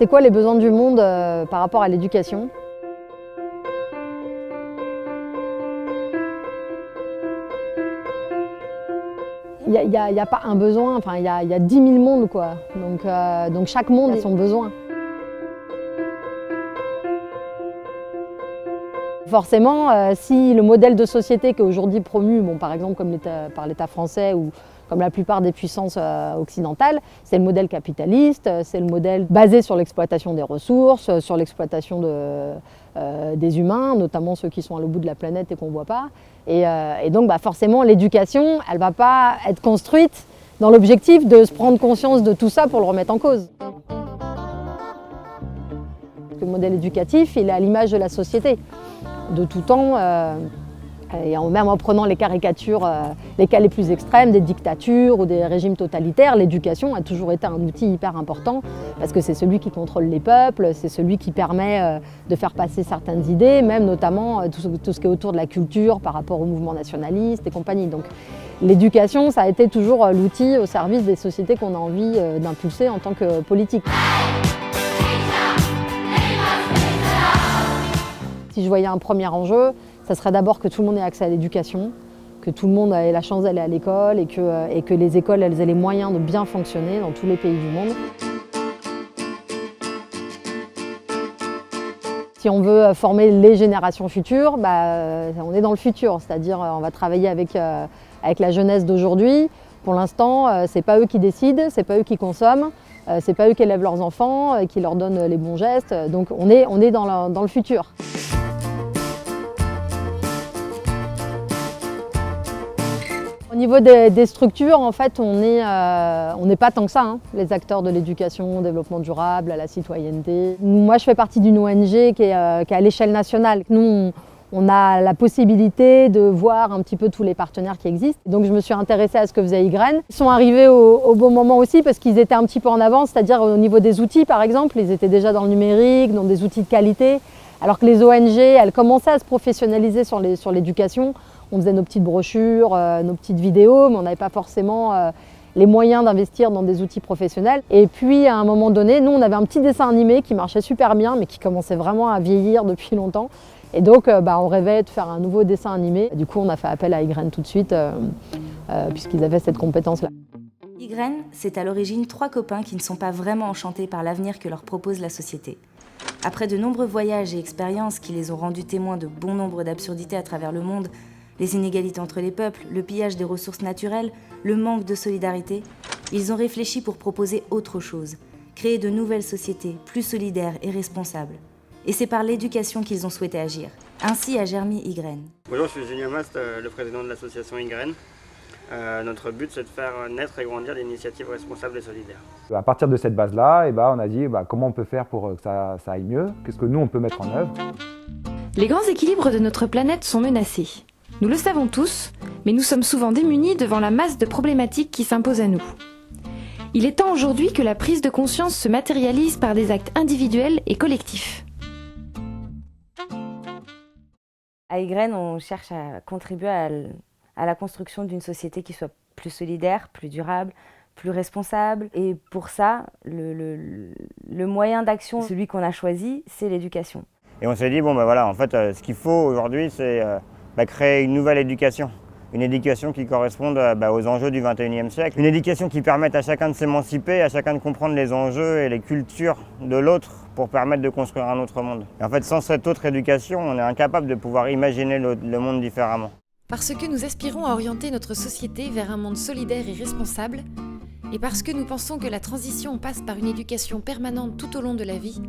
C'est quoi les besoins du monde par rapport à l'éducation? Il n'y a pas un besoin, enfin, il y a 10 000 mondes, quoi. Donc chaque monde a son besoin. Forcément, si le modèle de société qui est aujourd'hui promu, bon, par exemple comme par l'État français ou comme la plupart des puissances occidentales, c'est le modèle capitaliste, c'est le modèle basé sur l'exploitation des ressources, sur l'exploitation des humains, notamment ceux qui sont à l'autre bout de la planète et qu'on ne voit pas. Et donc forcément l'éducation, elle ne va pas être construite dans l'objectif de se prendre conscience de tout ça pour le remettre en cause. Le modèle éducatif, il est à l'image de la société. De tout temps, et même en prenant les caricatures, les cas les plus extrêmes, des dictatures ou des régimes totalitaires, l'éducation a toujours été un outil hyper important parce que c'est celui qui contrôle les peuples, c'est celui qui permet de faire passer certaines idées, même notamment tout ce qui est autour de la culture par rapport au mouvement nationaliste et compagnie. Donc l'éducation, ça a été toujours l'outil au service des sociétés qu'on a envie d'impulser en tant que politique. Si je voyais un premier enjeu, ça serait d'abord que tout le monde ait accès à l'éducation, que tout le monde ait la chance d'aller à l'école et que les écoles elles aient les moyens de bien fonctionner dans tous les pays du monde. Si on veut former les générations futures, on est dans le futur, c'est-à-dire on va travailler avec la jeunesse d'aujourd'hui. Pour l'instant, ce n'est pas eux qui décident, ce n'est pas eux qui consomment, ce n'est pas eux qui élèvent leurs enfants, qui leur donnent les bons gestes. Donc on est dans le futur. Au niveau des structures, en fait, on n'est pas tant que ça, hein, les acteurs de l'éducation, au développement durable, à la citoyenneté. Moi, je fais partie d'une ONG qui est à l'échelle nationale. Nous, on a la possibilité de voir un petit peu tous les partenaires qui existent. Donc, je me suis intéressée à ce que faisait Ygraine. Ils sont arrivés au bon moment aussi parce qu'ils étaient un petit peu en avance, c'est-à-dire au niveau des outils, par exemple. Ils étaient déjà dans le numérique, dans des outils de qualité, alors que les ONG, elles commençaient à se professionnaliser sur l'éducation. On faisait nos petites brochures, nos petites vidéos, mais on n'avait pas forcément les moyens d'investir dans des outils professionnels. Et puis, à un moment donné, nous, on avait un petit dessin animé qui marchait super bien, mais qui commençait vraiment à vieillir depuis longtemps. Et donc, on rêvait de faire un nouveau dessin animé. Du coup, on a fait appel à Ygraine tout de suite, puisqu'ils avaient cette compétence-là. Ygraine, c'est à l'origine 3 copains qui ne sont pas vraiment enchantés par l'avenir que leur propose la société. Après de nombreux voyages et expériences qui les ont rendus témoins de bon nombre d'absurdités à travers le monde, les inégalités entre les peuples, le pillage des ressources naturelles, le manque de solidarité, ils ont réfléchi pour proposer autre chose, créer de nouvelles sociétés plus solidaires et responsables. Et c'est par l'éducation qu'ils ont souhaité agir. Ainsi a germé Ygraine. Bonjour, je suis Julien Mast, le président de l'association Ygraine. Notre but, c'est de faire naître et grandir des initiatives responsables et solidaires. À partir de cette base-là, on a dit comment on peut faire pour que ça aille mieux, qu'est-ce que nous on peut mettre en œuvre. Les grands équilibres de notre planète sont menacés. Nous le savons tous, mais nous sommes souvent démunis devant la masse de problématiques qui s'imposent à nous. Il est temps aujourd'hui que la prise de conscience se matérialise par des actes individuels et collectifs. À Ygraine, on cherche à contribuer à la construction d'une société qui soit plus solidaire, plus durable, plus responsable. Et pour ça, le moyen d'action, celui qu'on a choisi, c'est l'éducation. Et on s'est dit, en fait, ce qu'il faut aujourd'hui, c'est créer une nouvelle éducation. Une éducation qui corresponde aux enjeux du XXIe siècle. Une éducation qui permette à chacun de s'émanciper, à chacun de comprendre les enjeux et les cultures de l'autre pour permettre de construire un autre monde. Et en fait, sans cette autre éducation, on est incapable de pouvoir imaginer le monde différemment. Parce que nous aspirons à orienter notre société vers un monde solidaire et responsable, et parce que nous pensons que la transition passe par une éducation permanente tout au long de la vie,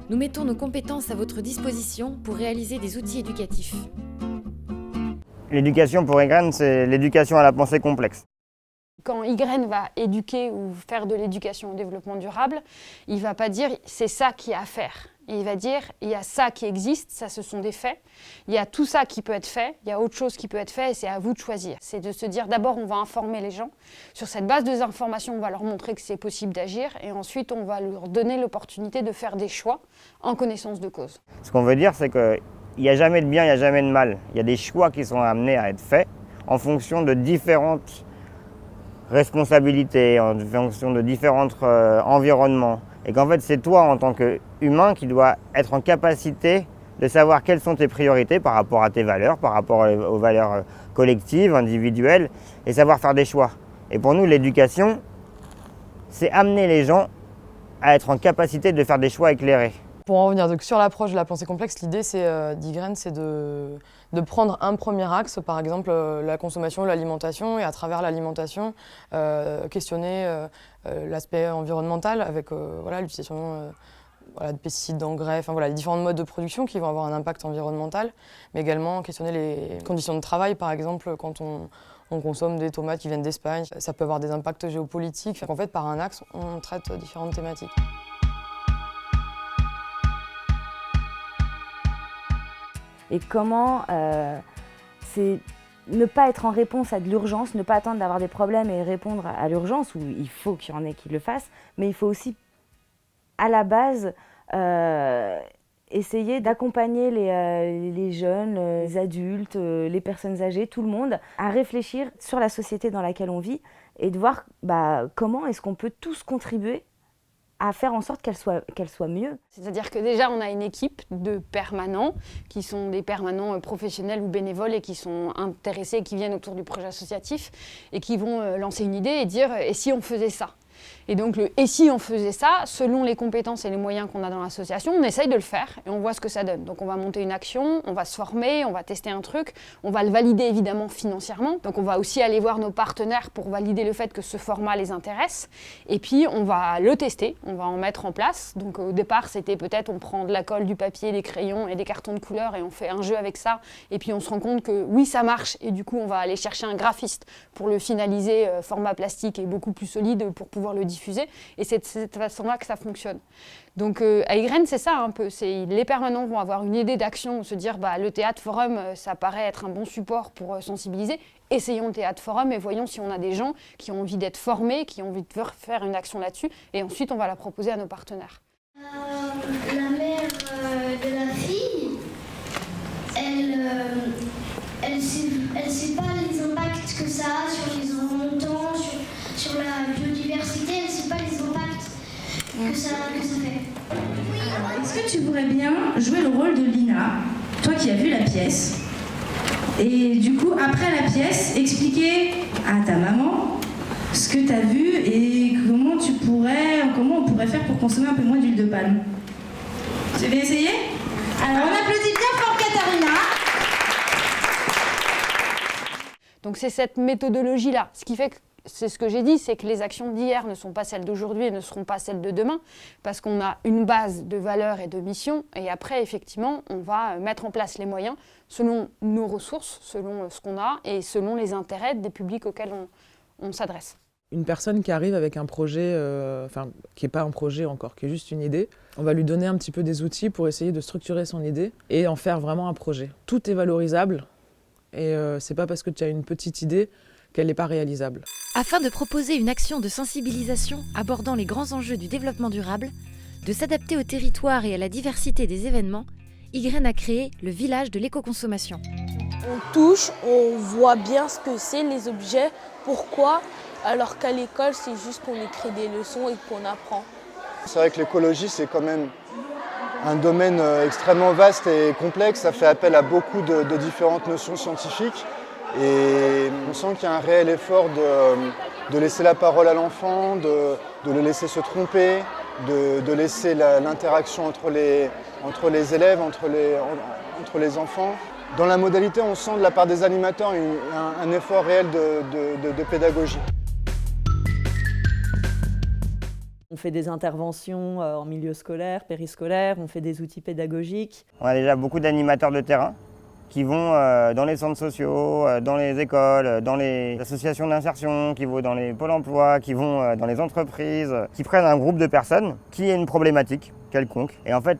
nous mettons nos compétences à votre disposition pour réaliser des outils éducatifs. L'éducation pour Ygraine, c'est l'éducation à la pensée complexe. Quand Ygraine va éduquer ou faire de l'éducation au développement durable, il ne va pas dire « c'est ça qu'il y a à faire ». Il va dire « il y a ça qui existe, ça ce sont des faits, il y a tout ça qui peut être fait, il y a autre chose qui peut être fait et c'est à vous de choisir ». C'est de se dire d'abord on va informer les gens, sur cette base des informations on va leur montrer que c'est possible d'agir et ensuite on va leur donner l'opportunité de faire des choix en connaissance de cause. Ce qu'on veut dire c'est qu'il n'y a jamais de bien, il n'y a jamais de mal. Il y a des choix qui sont amenés à être faits en fonction de différentes responsabilités, en fonction de différents environnements. Et qu'en fait, c'est toi, en tant qu'humain, qui dois être en capacité de savoir quelles sont tes priorités par rapport à tes valeurs, par rapport aux valeurs collectives, individuelles, et savoir faire des choix. Et pour nous, l'éducation, c'est amener les gens à être en capacité de faire des choix éclairés. Pour en revenir donc, sur l'approche de la pensée complexe, l'idée d'Ygraine, c'est de prendre un premier axe, par exemple la consommation, l'alimentation, et à travers l'alimentation, questionner l'aspect environnemental avec l'utilisation de pesticides, d'engrais, les différents modes de production qui vont avoir un impact environnemental, mais également questionner les conditions de travail, par exemple quand on consomme des tomates qui viennent d'Espagne. Ça peut avoir des impacts géopolitiques. En fait, par un axe, on traite différentes thématiques. Et comment c'est ne pas être en réponse à de l'urgence, ne pas attendre d'avoir des problèmes et répondre à l'urgence, où il faut qu'il y en ait qui le fassent, mais il faut aussi, à la base, essayer d'accompagner les jeunes, les adultes, les personnes âgées, tout le monde, à réfléchir sur la société dans laquelle on vit et de voir comment est-ce qu'on peut tous contribuer à faire en sorte qu'elle soit mieux. C'est-à-dire que déjà, on a une équipe de permanents qui sont des permanents professionnels ou bénévoles et qui sont intéressés, qui viennent autour du projet associatif et qui vont lancer une idée et dire « et si on faisait ça ?» Et donc, et si on faisait ça, selon les compétences et les moyens qu'on a dans l'association, on essaye de le faire et on voit ce que ça donne. Donc on va monter une action, on va se former, on va tester un truc, on va le valider évidemment financièrement. Donc on va aussi aller voir nos partenaires pour valider le fait que ce format les intéresse. Et puis on va le tester, on va en mettre en place. Donc au départ, c'était peut-être on prend de la colle, du papier, des crayons et des cartons de couleur et on fait un jeu avec ça. Et puis on se rend compte que oui, ça marche. Et du coup, on va aller chercher un graphiste pour le finaliser format plastique et beaucoup plus solide pour pouvoir le diffuser. Et c'est de cette façon-là que ça fonctionne. Donc à Ygraine, c'est ça un peu. Les permanents vont avoir une idée d'action, se dire le théâtre forum, ça paraît être un bon support pour sensibiliser. Essayons le théâtre forum et voyons si on a des gens qui ont envie d'être formés, qui ont envie de faire une action là-dessus. Et ensuite, on va la proposer à nos partenaires. La mère de la fille, elle sait pas les impacts que ça a sur les orangs-outans, sur la biodiversité, elle sait pas les impacts que ça fait. Alors, est-ce que tu pourrais bien jouer le rôle de Lina, toi qui as vu la pièce, et du coup, après la pièce, expliquer à ta maman ce que tu as vu et comment on pourrait faire pour consommer un peu moins d'huile de palme. Tu veux essayer? Alors, on applaudit bien fort Katharina. Donc c'est cette méthodologie-là, ce qui fait que c'est ce que j'ai dit, c'est que les actions d'hier ne sont pas celles d'aujourd'hui et ne seront pas celles de demain, parce qu'on a une base de valeurs et de missions, et après, effectivement, on va mettre en place les moyens selon nos ressources, selon ce qu'on a, et selon les intérêts des publics auxquels on s'adresse. Une personne qui arrive avec un projet, qui n'est pas un projet encore, qui est juste une idée, on va lui donner un petit peu des outils pour essayer de structurer son idée et en faire vraiment un projet. Tout est valorisable, et c'est pas parce que tu as une petite idée qu'elle n'est pas réalisable. Afin de proposer une action de sensibilisation abordant les grands enjeux du développement durable, de s'adapter au territoire et à la diversité des événements, Ygraine a créé le village de l'éco-consommation. On touche, on voit bien ce que c'est les objets, pourquoi, alors qu'à l'école c'est juste qu'on écrit des leçons et qu'on apprend. C'est vrai que l'écologie c'est quand même un domaine extrêmement vaste et complexe, ça fait appel à beaucoup de différentes notions scientifiques. Et on sent qu'il y a un réel effort de laisser la parole à l'enfant, de le laisser se tromper, de laisser l'interaction entre les élèves, entre les enfants. Dans la modalité, on sent de la part des animateurs un effort réel de pédagogie. On fait des interventions en milieu scolaire, périscolaire, on fait des outils pédagogiques. On a déjà beaucoup d'animateurs de terrain qui vont dans les centres sociaux, dans les écoles, dans les associations d'insertion, qui vont dans les pôles emploi, qui vont dans les entreprises, qui prennent un groupe de personnes qui a une problématique quelconque. Et en fait,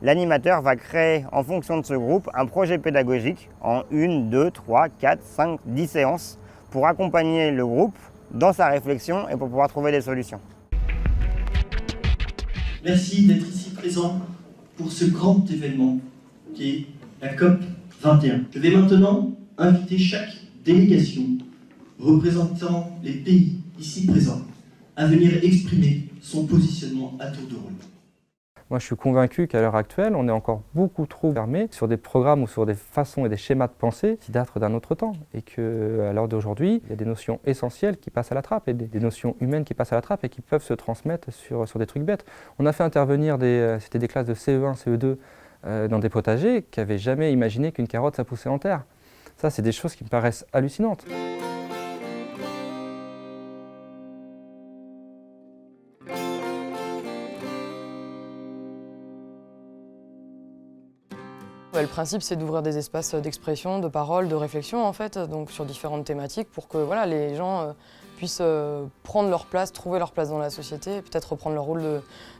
l'animateur va créer, en fonction de ce groupe, un projet pédagogique en 1, 2, 3, 4, 5, 10 séances pour accompagner le groupe dans sa réflexion et pour pouvoir trouver des solutions. Merci d'être ici présent pour ce grand événement qui est la COP 21. Je vais maintenant inviter chaque délégation représentant les pays ici présents à venir exprimer son positionnement à tour de rôle. Moi, je suis convaincu qu'à l'heure actuelle, on est encore beaucoup trop fermé sur des programmes ou sur des façons et des schémas de pensée qui datent d'un autre temps. Et qu'à l'heure d'aujourd'hui, il y a des notions essentielles qui passent à la trappe et des notions humaines qui passent à la trappe et qui peuvent se transmettre sur des trucs bêtes. On a fait intervenir c'était des classes de CE1, CE2 dans des potagers qui n'avaient jamais imaginé qu'une carotte, ça poussait en terre. Ça, c'est des choses qui me paraissent hallucinantes. Le principe, c'est d'ouvrir des espaces d'expression, de parole, de réflexion, en fait, donc sur différentes thématiques pour que voilà, les gens puissent prendre leur place, trouver leur place dans la société et peut-être reprendre leur rôle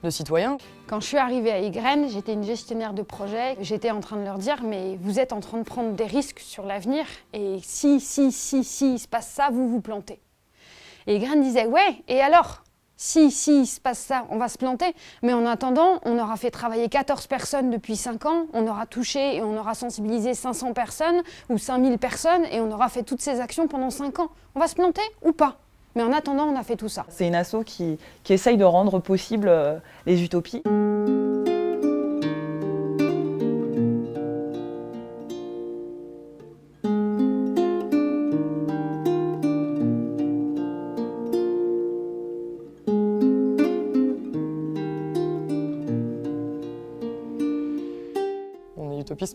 de citoyen. Quand je suis arrivée à Ygraine, j'étais une gestionnaire de projet. J'étais en train de leur dire, mais vous êtes en train de prendre des risques sur l'avenir et si il se passe ça, vous vous plantez. Et Ygraine disait, ouais, et alors ? Si il se passe ça, on va se planter. Mais en attendant, on aura fait travailler 14 personnes depuis 5 ans, on aura touché et on aura sensibilisé 500 personnes ou 5000 personnes et on aura fait toutes ces actions pendant 5 ans. On va se planter ou pas? Mais en attendant, on a fait tout ça. C'est une asso qui essaye de rendre possible les utopies.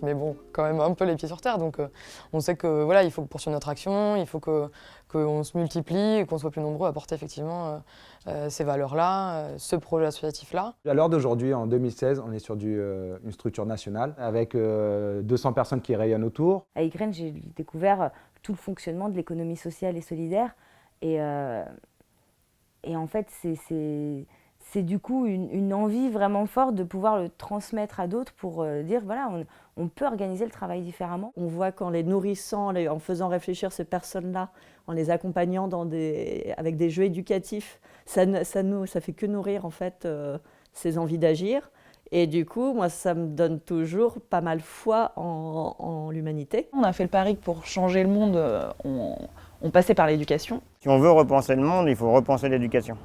Mais bon, quand même un peu les pieds sur terre. Donc on sait que voilà, il faut poursuivre notre action, il faut qu'on se multiplie et qu'on soit plus nombreux à porter effectivement ces valeurs-là, ce projet associatif-là. À l'heure d'aujourd'hui, en 2016, on est sur une structure nationale avec 200 personnes qui rayonnent autour. À Ygraine, j'ai découvert tout le fonctionnement de l'économie sociale et solidaire. Et en fait, c'est du coup une envie vraiment forte de pouvoir le transmettre à d'autres pour dire voilà, on peut organiser le travail différemment. On voit qu'en les nourrissant, en faisant réfléchir ces personnes-là, en les accompagnant avec des jeux éducatifs, ça fait que nourrir en fait ces envies d'agir. Et du coup, moi, ça me donne toujours pas mal foi en l'humanité. On a fait le pari que pour changer le monde, on passait par l'éducation. Si on veut repenser le monde, il faut repenser l'éducation.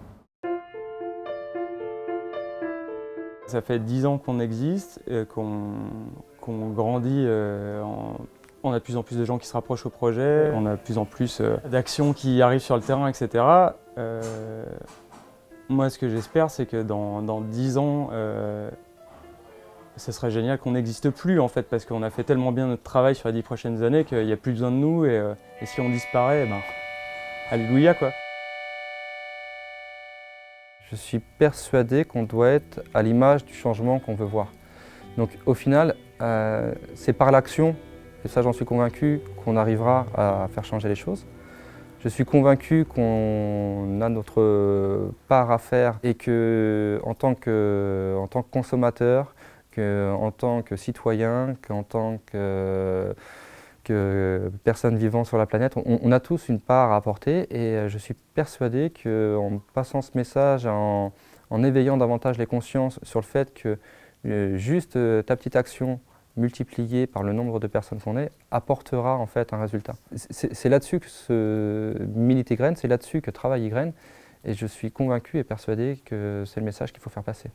Ça fait 10 ans qu'on existe, qu'on grandit, on a de plus en plus de gens qui se rapprochent au projet, on a de plus en plus d'actions qui arrivent sur le terrain, etc. Moi, ce que j'espère, c'est que dans 10 ans, ce serait génial qu'on n'existe plus, en fait, parce qu'on a fait tellement bien notre travail sur les 10 prochaines années qu'il n'y a plus besoin de nous, et si on disparaît, ben, alléluia, quoi. Je suis persuadé qu'on doit être à l'image du changement qu'on veut voir. Donc au final, c'est par l'action, et ça j'en suis convaincu, qu'on arrivera à faire changer les choses. Je suis convaincu qu'on a notre part à faire et qu'en tant que consommateur, en tant que citoyen, qu'en tant que personnes vivant sur la planète, on a tous une part à apporter et je suis persuadé qu'en passant ce message, en éveillant davantage les consciences sur le fait que juste ta petite action multipliée par le nombre de personnes qu'on est apportera en fait un résultat. C'est là-dessus que milite Ygraine, c'est là-dessus que travaille Ygraine et je suis convaincu et persuadé que c'est le message qu'il faut faire passer.